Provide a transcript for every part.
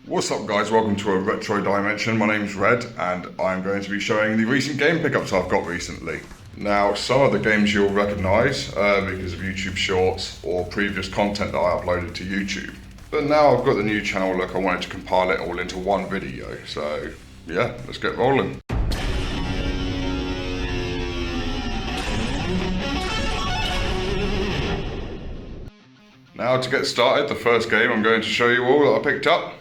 What's up guys, welcome to a retro dimension. My name's Red and I'm going to be showing the recent game pickups I've got recently. Now some of the games you'll recognise because of YouTube shorts or previous content that I uploaded to YouTube. But now I've got the new channel look, I wanted to compile it all into one video. So yeah, let's get rolling. Now to get started, the first game I'm going to show you all that I picked up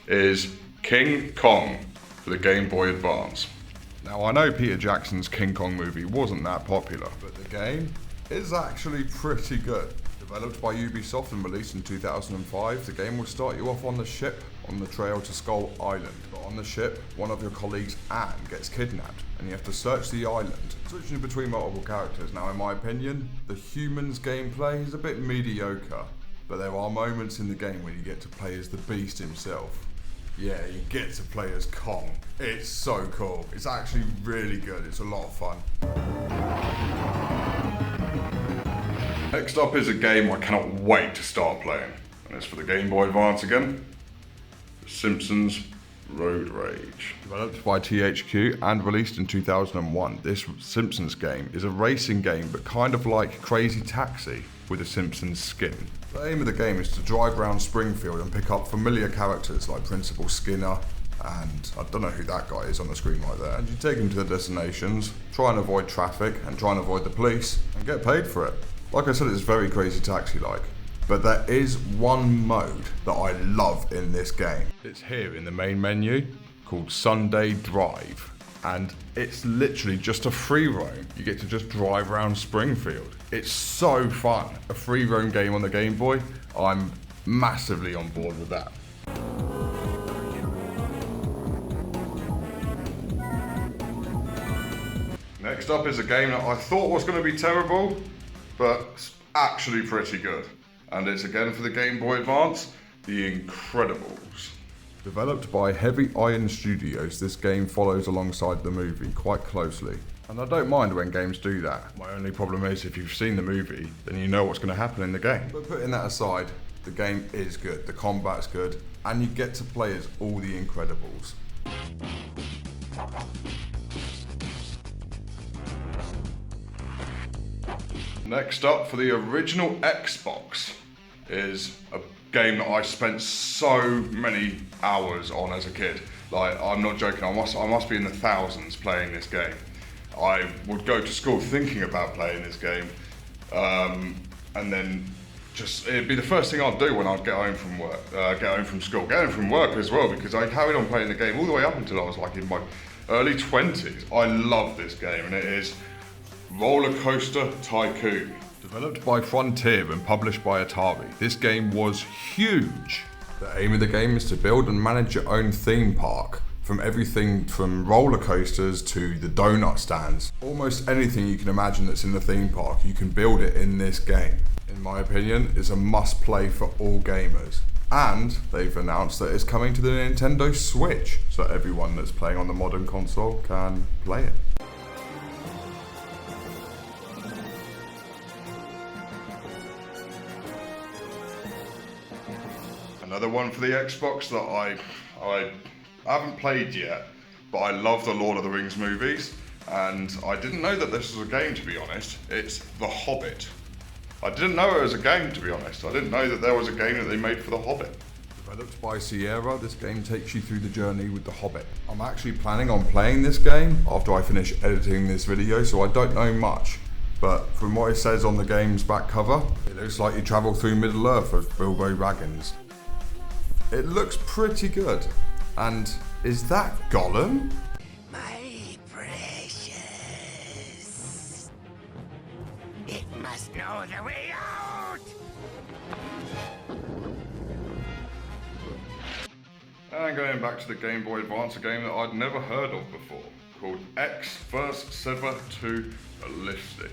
is King Kong for the Game Boy Advance. Now I know Peter Jackson's King Kong movie wasn't that popular, but the game is actually pretty good. Developed by Ubisoft and released in 2005, the game will start you off on the ship on the trail to Skull Island. But on the ship, one of your colleagues, Anne, gets kidnapped and you have to search the island, switching between multiple characters. Now in my opinion, the humans gameplay is a bit mediocre, but there are moments in the game where you get to play as the beast himself. Yeah, you get to play as Kong. It's so cool. It's actually really good. It's a lot of fun. Next up is a game I cannot wait to start playing. And it's for the Game Boy Advance again. The Simpsons Road Rage. Developed by THQ and released in 2001, this Simpsons game is a racing game but kind of like Crazy Taxi with a Simpsons skin. The aim of the game is to drive around Springfield and pick up familiar characters like Principal Skinner, and I don't know who that guy is on the screen right there. And you take them to the destinations, try and avoid traffic and try and avoid the police, and get paid for it. Like I said, it's very Crazy Taxi-like. But there is one mode that I love in this game. It's here in the main menu, called Sunday Drive. And it's literally just a free roam. You get to just drive around Springfield. It's so fun. A free roam game on the Game Boy. I'm massively on board with that. Next up is a game that I thought was going to be terrible, but it's actually pretty good. And it's again for the Game Boy Advance, The Incredibles. Developed by Heavy Iron Studios, this game follows alongside the movie quite closely. And I don't mind when games do that. My only problem is if you've seen the movie, then you know what's going to happen in the game. But putting that aside, the game is good, the combat's good, and you get to play as all the Incredibles. Next up for the original Xbox is a game that I spent so many hours on as a kid. Like, I'm not joking, I must be in the thousands playing this game. I would go to school thinking about playing this game, and then it'd be the first thing I'd do when I'd get home from work, get home from school, get home from work as well, because I carried on playing the game all the way up until I was like in my early 20s. I love this game, and it is Roller Coaster Tycoon. Developed by Frontier and published by Atari, this game was huge. The aim of the game is to build and manage your own theme park, from everything from roller coasters to the donut stands. Almost anything you can imagine that's in the theme park, you can build it in this game. In my opinion, it's a must play for all gamers. And they've announced that it's coming to the Nintendo Switch, so everyone that's playing on the modern console can play it. Another one for the Xbox that I haven't played yet, but I love the Lord of the Rings movies, and I didn't know that this was a game, to be honest. It's The Hobbit. I didn't know it was a game, to be honest. I didn't know that there was a game that they made for The Hobbit. Developed by Sierra, this game takes you through the journey with The Hobbit. I'm actually planning on playing this game after I finish editing this video, so I don't know much. But from what it says on the game's back cover, it looks like you travel through Middle-earth as Bilbo Baggins. It looks pretty good. And is that Gollum? My precious. It must know the way out! And going back to the Game Boy Advance, a game that I'd never heard of before, called X First Sever 2 Ballistic.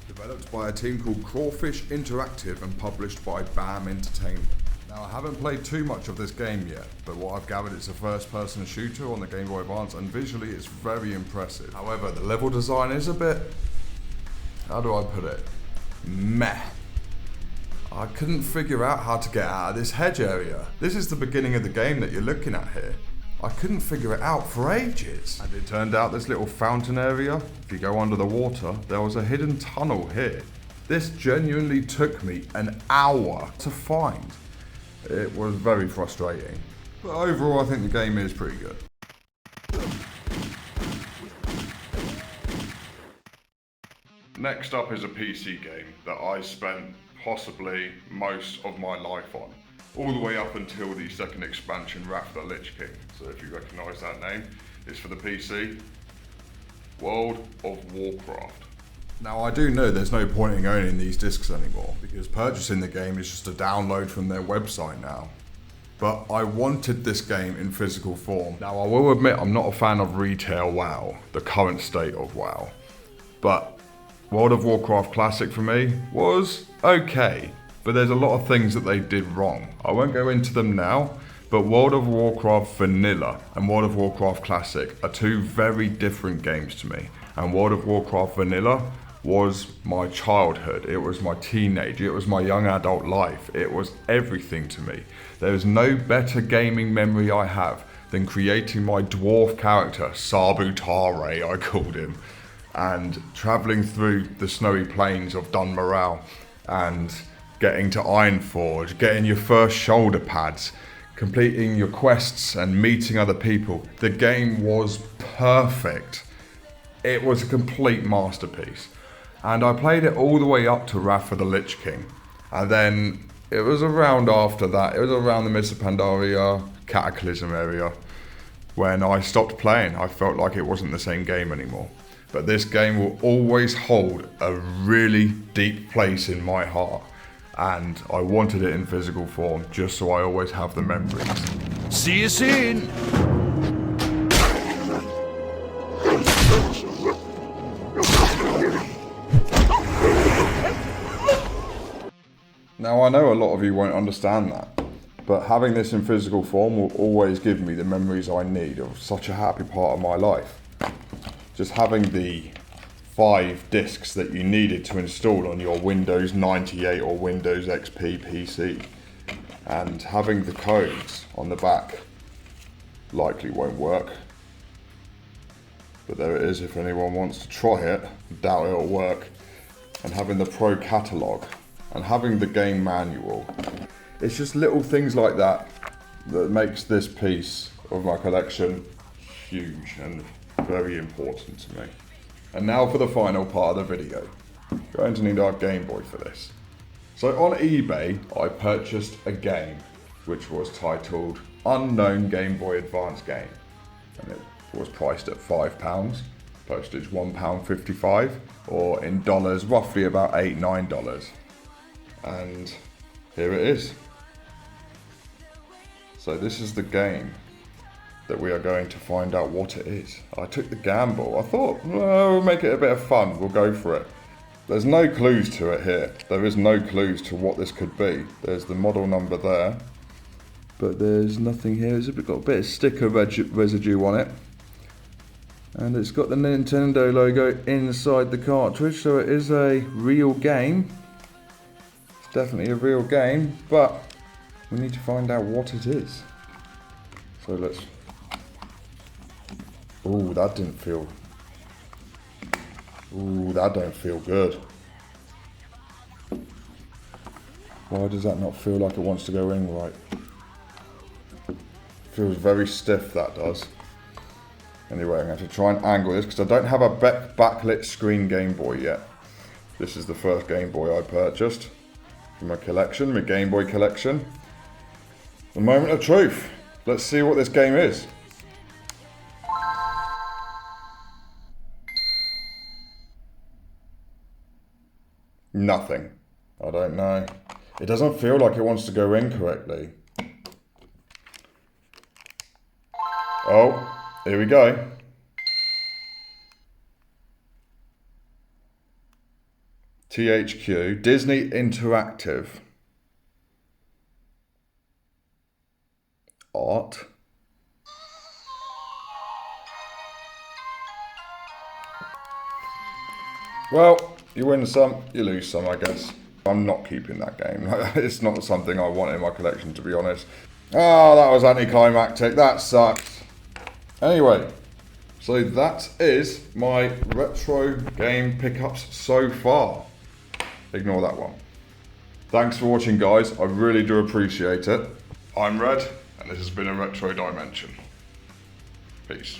Developed by a team called Crawfish Interactive and published by BAM Entertainment. Now, I haven't played too much of this game yet, but what I've gathered, it's a first-person shooter on the Game Boy Advance, and visually it's very impressive. However, the level design is a bit, how do I put it, meh. I couldn't figure out how to get out of this hedge area. This is the beginning of the game that you're looking at here. I couldn't figure it out for ages. And it turned out this little fountain area, if you go under the water, there was a hidden tunnel here. This genuinely took me an hour to find. It was very frustrating. But overall, I think the game is pretty good. Next up is a PC game that I spent possibly most of my life on, all the way up until the second expansion, Wrath of the Lich King. So if you recognise that name, it's for the PC. World of Warcraft. Now I do know there's no point in owning these discs anymore, because purchasing the game is just a download from their website now. But I wanted this game in physical form. Now I will admit I'm not a fan of retail WoW, the current state of WoW. But World of Warcraft Classic for me was okay, but there's a lot of things that they did wrong. I won't go into them now, but World of Warcraft Vanilla and World of Warcraft Classic are two very different games to me. And World of Warcraft Vanilla was my childhood, it was my teenage, it was my young adult life, it was everything to me. There is no better gaming memory I have than creating my dwarf character, Sabutare I called him, and travelling through the snowy plains of Dunmoral and getting to Ironforge, getting your first shoulder pads, completing your quests and meeting other people. The game was perfect. It was a complete masterpiece. And I played it all the way up to Wrath of the Lich King. And then it was around after that, it was around the Mists of Pandaria, Cataclysm area, when I stopped playing. I felt like it wasn't the same game anymore. But this game will always hold a really deep place in my heart. And I wanted it in physical form, just so I always have the memories. See you soon! Now I know a lot of you won't understand that, but having this in physical form will always give me the memories I need of such a happy part of my life. Just having the 5 discs that you needed to install on your Windows 98 or Windows XP PC, and having the codes on the back likely won't work, but there it is if anyone wants to try it. Doubt it'll work. And having the Pro Catalogue and having the game manual, it's just little things like that that makes this piece of my collection huge and very important to me. And now for the final part of the video. You're going to need our Game Boy for this. So on eBay, I purchased a game which was titled Unknown Game Boy Advance Game. And it was priced at £5, postage £1.55, or in dollars roughly about $8, $9. And here it is. So this is the game that we are going to find out what it is. I took the gamble. I thought, well, we'll make it a bit of fun. We'll go for it. There's no clues to it here. There is no clues to what this could be. There's the model number there, but there's nothing here. It's got a bit of sticker residue on it. And it's got the Nintendo logo inside the cartridge, so it is a real game. It's definitely a real game, but we need to find out what it is. So let's... Ooh, that didn't feel... Ooh, that don't feel good. Why does that not feel like it wants to go in right? Feels very stiff, that does. Anyway, I'm going to try and angle this because I don't have a backlit screen Game Boy yet. This is the first Game Boy I purchased from my collection, my Game Boy collection. The moment of truth. Let's see what this game is. Nothing. I don't know. It doesn't feel like it wants to go in correctly. Oh, here we go. THQ, Disney Interactive. Art. Well, you win some, you lose some, I guess. I'm not keeping that game. It's not something I want in my collection, to be honest. Oh, that was anticlimactic. That sucks. Anyway, so that is my retro game pickups so far. Ignore that one. Thanks for watching, guys. I really do appreciate it. I'm Red, and this has been a Retro Dimension. Peace.